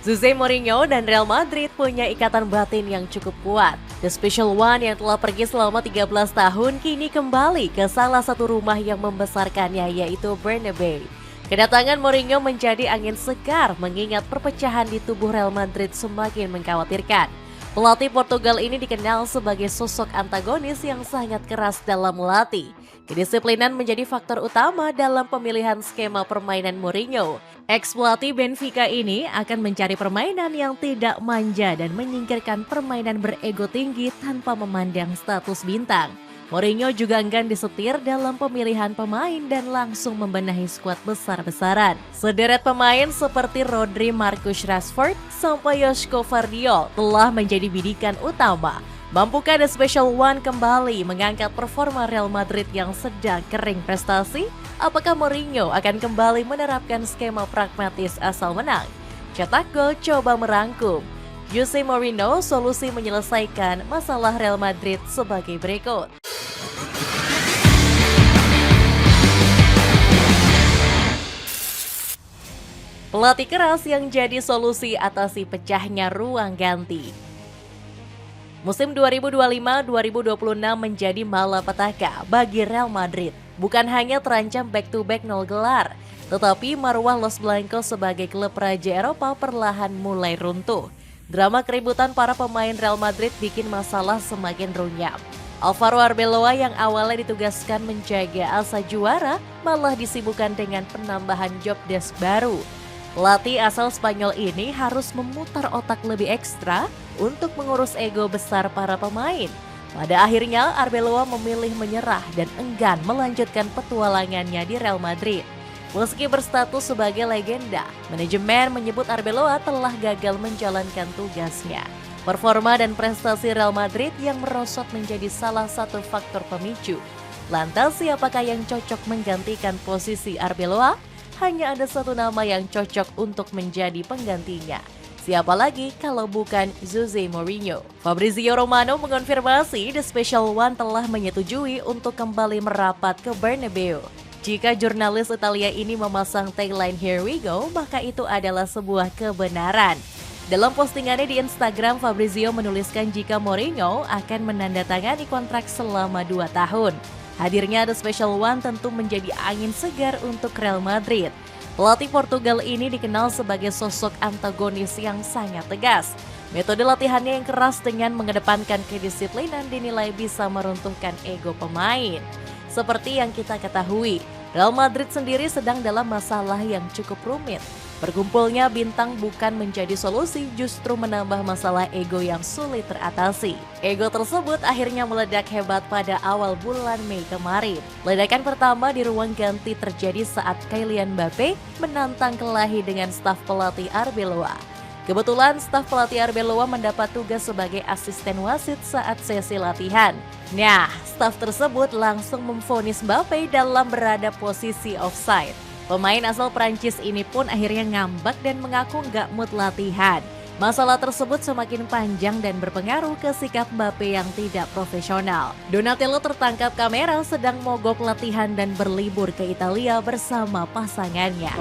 Jose Mourinho dan Real Madrid punya ikatan batin yang cukup kuat. The Special One yang telah pergi selama 13 tahun kini kembali ke salah satu rumah yang membesarkannya, yaitu Bernabeu. Kedatangan Mourinho menjadi angin segar mengingat perpecahan di tubuh Real Madrid semakin mengkhawatirkan. Pelatih Portugal ini dikenal sebagai sosok antagonis yang sangat keras dalam melatih. Kedisiplinan menjadi faktor utama dalam pemilihan skema permainan Mourinho. Ex-pelatih Benfica ini akan mencari permainan yang tidak manja dan menyingkirkan permainan berego tinggi tanpa memandang status bintang. Mourinho juga enggan disetir dalam pemilihan pemain dan langsung membenahi skuad besar-besaran. Sederet pemain seperti Rodri, Marcus Rashford, sampai Joško Gvardiol telah menjadi bidikan utama. Mampukah The Special One kembali mengangkat performa Real Madrid yang sedang kering prestasi? Apakah Mourinho akan kembali menerapkan skema pragmatis asal menang? Cetak gol coba merangkum. Jose Mourinho solusi menyelesaikan masalah Real Madrid sebagai berikut. Pelatih keras yang jadi solusi atasi pecahnya ruang ganti. Musim 2025-2026 menjadi malapetaka bagi Real Madrid. Bukan hanya terancam back-to-back 0 gelar, tetapi marwah Los Blancos sebagai klub raja Eropa perlahan mulai runtuh. Drama keributan para pemain Real Madrid bikin masalah semakin runyam. Alvaro Arbeloa yang awalnya ditugaskan menjaga asa juara malah disibukkan dengan penambahan job desk baru. Pelatih asal Spanyol ini harus memutar otak lebih ekstra untuk mengurus ego besar para pemain. Pada akhirnya Arbeloa memilih menyerah dan enggan melanjutkan petualangannya di Real Madrid. Meski berstatus sebagai legenda, manajemen menyebut Arbeloa telah gagal menjalankan tugasnya. Performa dan prestasi Real Madrid yang merosot menjadi salah satu faktor pemicu. Lantas siapakah yang cocok menggantikan posisi Arbeloa? Hanya ada satu nama yang cocok untuk menjadi penggantinya. Siapa lagi kalau bukan Jose Mourinho? Fabrizio Romano mengonfirmasi The Special One telah menyetujui untuk kembali merapat ke Bernabeu. Jika jurnalis Italia ini memasang tagline "Here we go", maka itu adalah sebuah kebenaran. Dalam postingannya di Instagram, Fabrizio menuliskan jika Mourinho akan menandatangani kontrak selama 2 tahun. Hadirnya The Special One tentu menjadi angin segar untuk Real Madrid. Pelatih Portugal ini dikenal sebagai sosok antagonis yang sangat tegas. Metode latihannya yang keras dengan mengedepankan kedisiplinan dinilai bisa meruntuhkan ego pemain. Seperti yang kita ketahui, Real Madrid sendiri sedang dalam masalah yang cukup rumit. Berkumpulnya bintang bukan menjadi solusi, justru menambah masalah ego yang sulit teratasi. Ego tersebut akhirnya meledak hebat pada awal bulan Mei kemarin. Ledakan pertama di ruang ganti terjadi saat Kylian Mbappe menantang kelahi dengan staf pelatih Arbeloa. Kebetulan staf pelatih Arbeloa mendapat tugas sebagai asisten wasit saat sesi latihan. Nah, staf tersebut langsung memvonis Mbappe dalam berada posisi offside. Pemain asal Prancis ini pun akhirnya ngambek dan mengaku nggak mood latihan. Masalah tersebut semakin panjang dan berpengaruh ke sikap Mbappe yang tidak profesional. Donatello tertangkap kamera sedang mogok latihan dan berlibur ke Italia bersama pasangannya.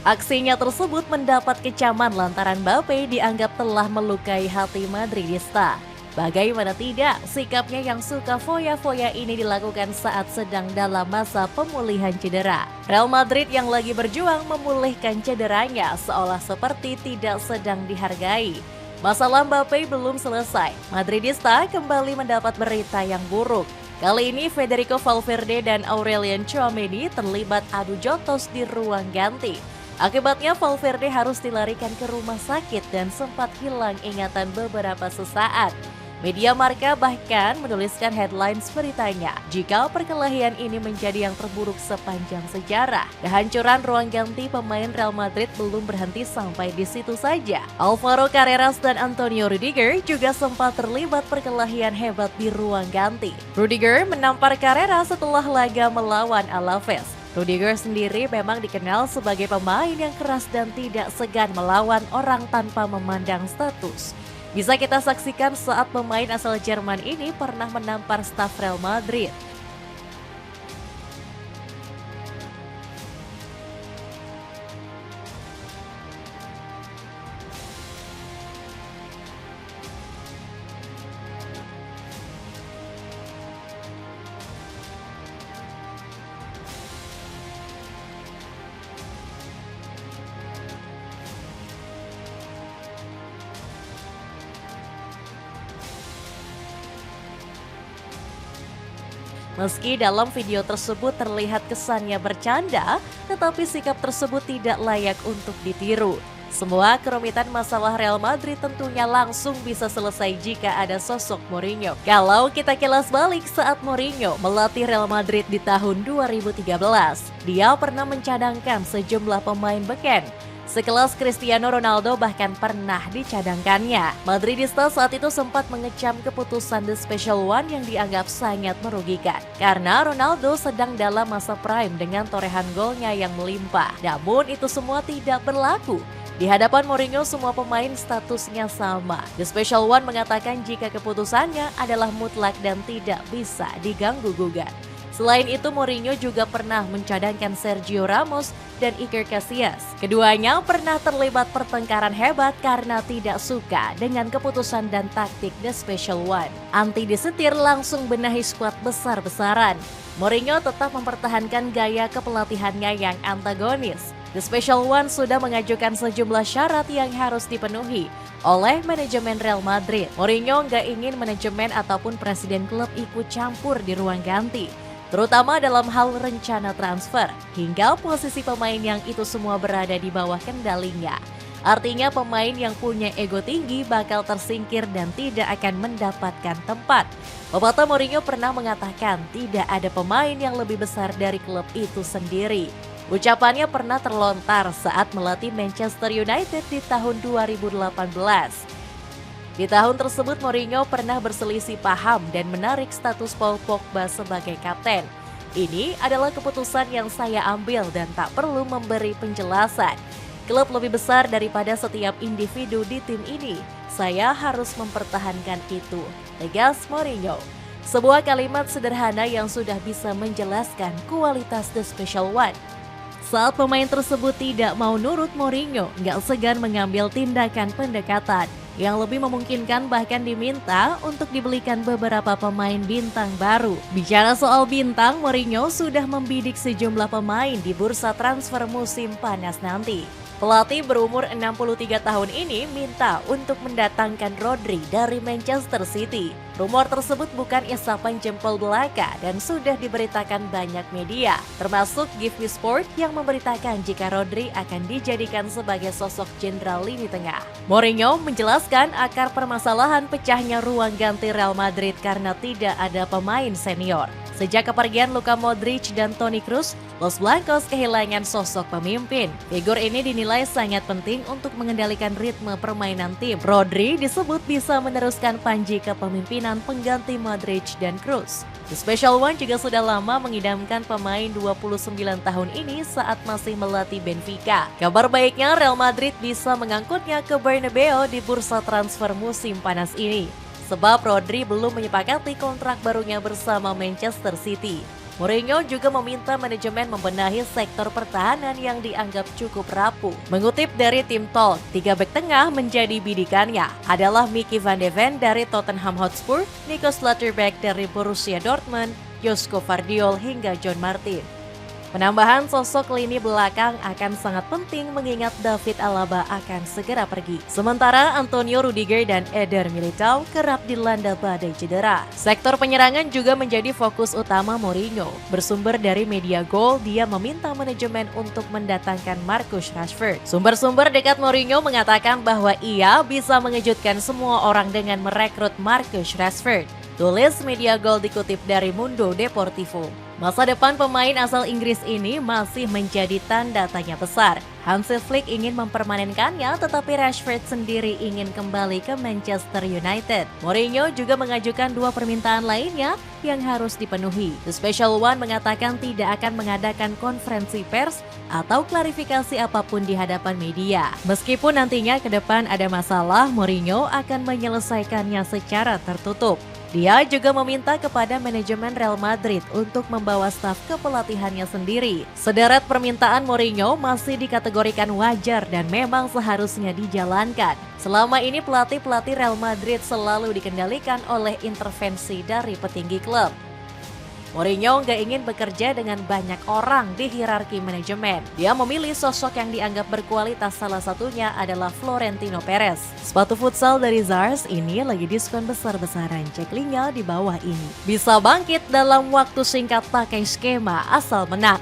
Aksinya tersebut mendapat kecaman lantaran Mbappe dianggap telah melukai hati Madridista. Bagaimana tidak, sikapnya yang suka foya-foya ini dilakukan saat sedang dalam masa pemulihan cedera. Real Madrid yang lagi berjuang memulihkan cederanya seolah seperti tidak sedang dihargai. Masalah Mbappe belum selesai. Madridista kembali mendapat berita yang buruk. Kali ini Federico Valverde dan Aurelien Tchouaméni terlibat adu jotos di ruang ganti. Akibatnya Valverde harus dilarikan ke rumah sakit dan sempat hilang ingatan beberapa sesaat. Media Marca bahkan menuliskan headlines beritanya jika perkelahian ini menjadi yang terburuk sepanjang sejarah. Kehancuran ruang ganti pemain Real Madrid belum berhenti sampai di situ saja. Alvaro Carreras dan Antonio Rudiger juga sempat terlibat perkelahian hebat di ruang ganti. Rudiger menampar Carreras setelah laga melawan Alaves. Rudiger sendiri memang dikenal sebagai pemain yang keras dan tidak segan melawan orang tanpa memandang status. Bisa kita saksikan saat pemain asal Jerman ini pernah menampar staf Real Madrid. Meski dalam video tersebut terlihat kesannya bercanda, tetapi sikap tersebut tidak layak untuk ditiru. Semua kerumitan masalah Real Madrid tentunya langsung bisa selesai jika ada sosok Mourinho. Kalau kita kilas balik saat Mourinho melatih Real Madrid di tahun 2013, dia pernah mencadangkan sejumlah pemain beken. Sekelas Cristiano Ronaldo bahkan pernah dicadangkannya. Madridista saat itu sempat mengecam keputusan The Special One yang dianggap sangat merugikan. Karena Ronaldo sedang dalam masa prime dengan torehan golnya yang melimpah. Namun itu semua tidak berlaku. Di hadapan Mourinho semua pemain statusnya sama. The Special One mengatakan jika keputusannya adalah mutlak dan tidak bisa diganggu-gugat. Selain itu, Mourinho juga pernah mencadangkan Sergio Ramos dan Iker Casillas. Keduanya pernah terlibat pertengkaran hebat karena tidak suka dengan keputusan dan taktik The Special One. Anti disetir langsung benahi skuad besar-besaran. Mourinho tetap mempertahankan gaya kepelatihannya yang antagonis. The Special One sudah mengajukan sejumlah syarat yang harus dipenuhi oleh manajemen Real Madrid. Mourinho nggak ingin manajemen ataupun presiden klub ikut campur di ruang ganti, terutama dalam hal rencana transfer, hingga posisi pemain yang itu semua berada di bawah kendalinya. Artinya pemain yang punya ego tinggi bakal tersingkir dan tidak akan mendapatkan tempat. Pepatah Mourinho pernah mengatakan tidak ada pemain yang lebih besar dari klub itu sendiri. Ucapannya pernah terlontar saat melatih Manchester United di tahun 2018. Di tahun tersebut Mourinho pernah berselisih paham dan menarik status Paul Pogba sebagai kapten. Ini adalah keputusan yang saya ambil dan tak perlu memberi penjelasan. Klub lebih besar daripada setiap individu di tim ini. Saya harus mempertahankan itu, tegas Mourinho. Sebuah kalimat sederhana yang sudah bisa menjelaskan kualitas The Special One. Saat pemain tersebut tidak mau nurut, Mourinho nggak segan mengambil tindakan pendekatan yang lebih memungkinkan, bahkan diminta untuk dibelikan beberapa pemain bintang baru. Bicara soal bintang, Mourinho sudah membidik sejumlah pemain di bursa transfer musim panas nanti. Pelatih berumur 63 tahun ini minta untuk mendatangkan Rodri dari Manchester City. Rumor tersebut bukan isapan jempol belaka dan sudah diberitakan banyak media, termasuk Give Me Sport yang memberitakan jika Rodri akan dijadikan sebagai sosok jenderal lini tengah. Mourinho menjelaskan akar permasalahan pecahnya ruang ganti Real Madrid karena tidak ada pemain senior. Sejak kepergian Luka Modric dan Toni Kroos, Los Blancos kehilangan sosok pemimpin. Figur ini dinilai sangat penting untuk mengendalikan ritme permainan tim. Rodri disebut bisa meneruskan panji kepemimpinan pengganti Modric dan Kroos. The Special One juga sudah lama mengidamkan pemain 29 tahun ini saat masih melatih Benfica. Kabar baiknya Real Madrid bisa mengangkutnya ke Bernabeu di bursa transfer musim panas ini, sebab Rodri belum menyepakati kontrak barunya bersama Manchester City. Mourinho juga meminta manajemen membenahi sektor pertahanan yang dianggap cukup rapuh. Mengutip dari Tim Talk, 3 bek tengah menjadi bidikannya adalah Mickey van de Ven dari Tottenham Hotspur, Nico Schlotterbeck dari Borussia Dortmund, Josko Vardiol hingga John Martin. Penambahan sosok lini belakang akan sangat penting mengingat David Alaba akan segera pergi. Sementara Antonio Rudiger dan Eder Militao kerap dilanda badai cedera. Sektor penyerangan juga menjadi fokus utama Mourinho. Bersumber dari media Goal, dia meminta manajemen untuk mendatangkan Marcus Rashford. Sumber-sumber dekat Mourinho mengatakan bahwa ia bisa mengejutkan semua orang dengan merekrut Marcus Rashford. Tulis media Goal dikutip dari Mundo Deportivo. Masa depan pemain asal Inggris ini masih menjadi tanda tanya besar. Hansi Flick ingin mempermanenkannya, tetapi Rashford sendiri ingin kembali ke Manchester United. Mourinho juga mengajukan dua permintaan lainnya yang harus dipenuhi. The Special One mengatakan tidak akan mengadakan konferensi pers atau klarifikasi apapun di hadapan media. Meskipun nantinya ke depan ada masalah, Mourinho akan menyelesaikannya secara tertutup. Dia juga meminta kepada manajemen Real Madrid untuk membawa staf kepelatihannya sendiri. Sederet permintaan Mourinho masih dikategorikan wajar dan memang seharusnya dijalankan. Selama ini pelatih-pelatih Real Madrid selalu dikendalikan oleh intervensi dari petinggi klub. Mourinho nggak ingin bekerja dengan banyak orang di hierarki manajemen. Dia memilih sosok yang dianggap berkualitas, salah satunya adalah Florentino Perez. Sepatu futsal dari Zars ini lagi diskon besar-besaran, cek linknya di bawah ini. Bisa bangkit dalam waktu singkat pakai skema asal menang.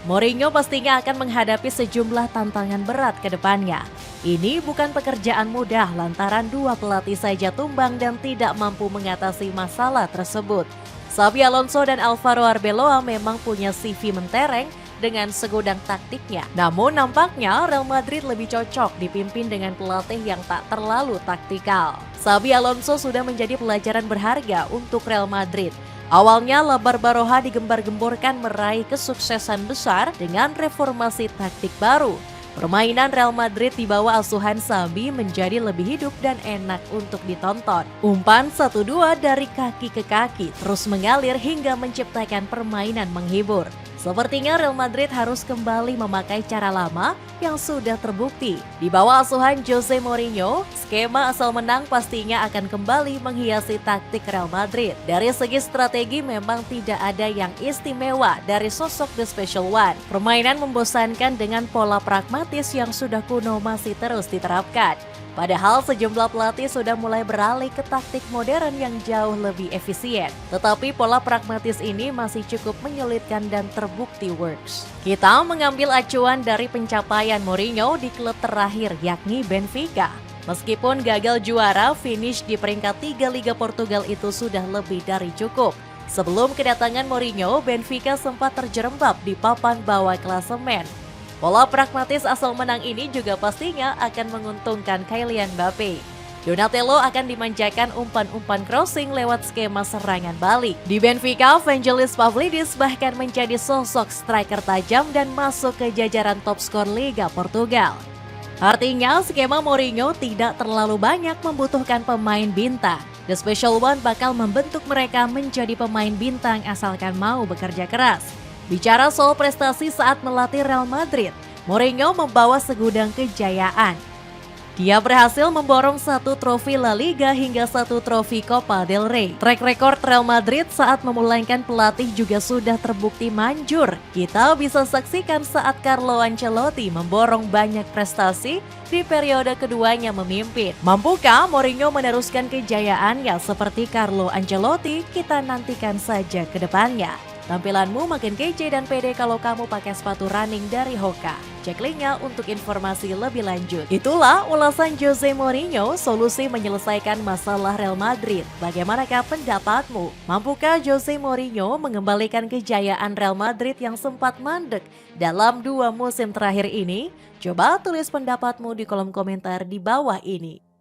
Mourinho pastinya akan menghadapi sejumlah tantangan berat ke depannya. Ini bukan pekerjaan mudah lantaran dua pelatih saja tumbang dan tidak mampu mengatasi masalah tersebut. Xabi Alonso dan Alvaro Arbeloa memang punya CV mentereng dengan segudang taktiknya. Namun nampaknya Real Madrid lebih cocok dipimpin dengan pelatih yang tak terlalu taktikal. Xabi Alonso sudah menjadi pelajaran berharga untuk Real Madrid. Awalnya La Barbaroja digembar-gemborkan meraih kesuksesan besar dengan reformasi taktik baru. Permainan Real Madrid di bawah asuhan Xabi menjadi lebih hidup dan enak untuk ditonton. Umpan 1-2 dari kaki ke kaki terus mengalir hingga menciptakan permainan menghibur. Sepertinya Real Madrid harus kembali memakai cara lama yang sudah terbukti. Di bawah asuhan Jose Mourinho, skema asal menang pastinya akan kembali menghiasi taktik Real Madrid. Dari segi strategi memang tidak ada yang istimewa dari sosok The Special One. Permainan membosankan dengan pola pragmatis yang sudah kuno masih terus diterapkan. Padahal sejumlah pelatih sudah mulai beralih ke taktik modern yang jauh lebih efisien. Tetapi pola pragmatis ini masih cukup menyulitkan dan terbukti works. Kita mengambil acuan dari pencapaian Mourinho di klub terakhir yakni Benfica. Meskipun gagal juara, finish di peringkat 3 Liga Portugal itu sudah lebih dari cukup. Sebelum kedatangan Mourinho, Benfica sempat terjerembab di papan bawah klasemen. Pola pragmatis asal menang ini juga pastinya akan menguntungkan Kylian Mbappe. Donatello akan dimanjakan umpan-umpan crossing lewat skema serangan balik. Di Benfica, Vangelis Pavlidis bahkan menjadi sosok striker tajam dan masuk ke jajaran top skor Liga Portugal. Artinya, skema Mourinho tidak terlalu banyak membutuhkan pemain bintang. The Special One bakal membentuk mereka menjadi pemain bintang asalkan mau bekerja keras. Bicara soal prestasi saat melatih Real Madrid, Mourinho membawa segudang kejayaan. Dia berhasil memborong 1 trofi La Liga hingga 1 trofi Copa del Rey. Track record Real Madrid saat memulangkan pelatih juga sudah terbukti manjur. Kita bisa saksikan saat Carlo Ancelotti memborong banyak prestasi di periode keduanya memimpin. Mampukah Mourinho meneruskan kejayaannya seperti Carlo Ancelotti? Kita nantikan saja ke depannya. Tampilanmu makin kece dan pede kalau kamu pakai sepatu running dari Hoka. Cek linknya untuk informasi lebih lanjut. Itulah ulasan Jose Mourinho, solusi menyelesaikan masalah Real Madrid. Bagaimanakah pendapatmu? Mampukah Jose Mourinho mengembalikan kejayaan Real Madrid yang sempat mandek dalam 2 musim terakhir ini? Coba tulis pendapatmu di kolom komentar di bawah ini.